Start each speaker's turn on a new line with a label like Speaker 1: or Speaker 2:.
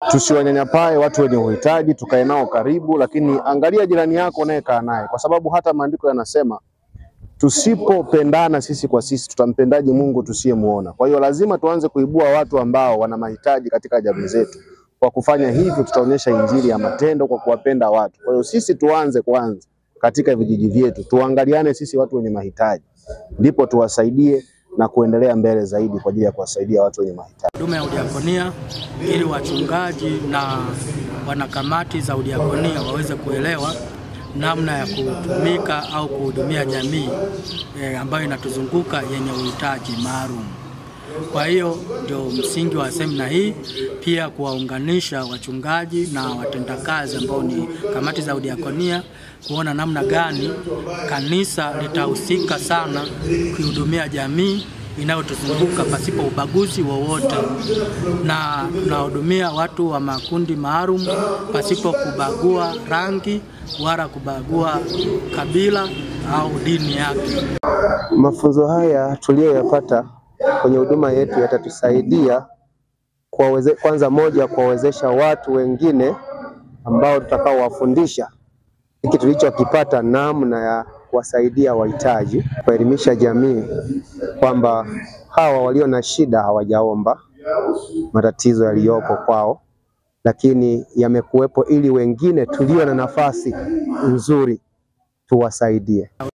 Speaker 1: Tusiwanyanyapae watu wenye uhitaji, tukae nao karibu, lakini angalia jirani yako naye kaa naye, kwa sababu hata maandiko yanasema tusipopendana sisi kwa sisi tutampendaje Mungu tusiyemuona? Kwa hiyo lazima tuanze kuibua watu ambao wana mahitaji katika jamii zetu. Kwa kufanya hivyo tutaonyesha injili ya matendo kwa kuwapenda watu. Kwa hiyo sisi tuanze kwanza katika vijiji vyetu, tuangaliane sisi watu wenye mahitaji, ndipo tuwasaidie na kuendelea mbele zaidi kwa ajili ya kuwasaidia watu wenye mahitaji.
Speaker 2: Huduma ya udiakonia ili wachungaji na wanakamati za udiakonia waweze kuelewa namna ya kutumika au kuhudumia jamii ambayo inatuzunguka yenye uhitaji maalum. Kwa hiyo ndio msingi wa semina hii, pia kuwaunganisha wachungaji na watendakazi ambao ni kamati za udiakonia, kuona namna gani kanisa litahusika sana kuhudumia jamii inayotuzunguka pasipo ubaguzi wowote, na tunahudumia watu wa makundi maalum pasipo kubagua rangi wala kubagua kabila au dini yake.
Speaker 3: Mafunzo haya tuliyoyapata kwenye huduma yetu yatatusaidia kwanza moja, kuwawezesha watu wengine ambao tutakao wafundisha hiki tulichokipata, namna ya kuwasaidia wahitaji, kuelimisha jamii kwamba hawa walio na shida hawajaomba matatizo yaliyopo kwao, lakini yamekuwepo ili wengine tulio na nafasi nzuri tuwasaidie.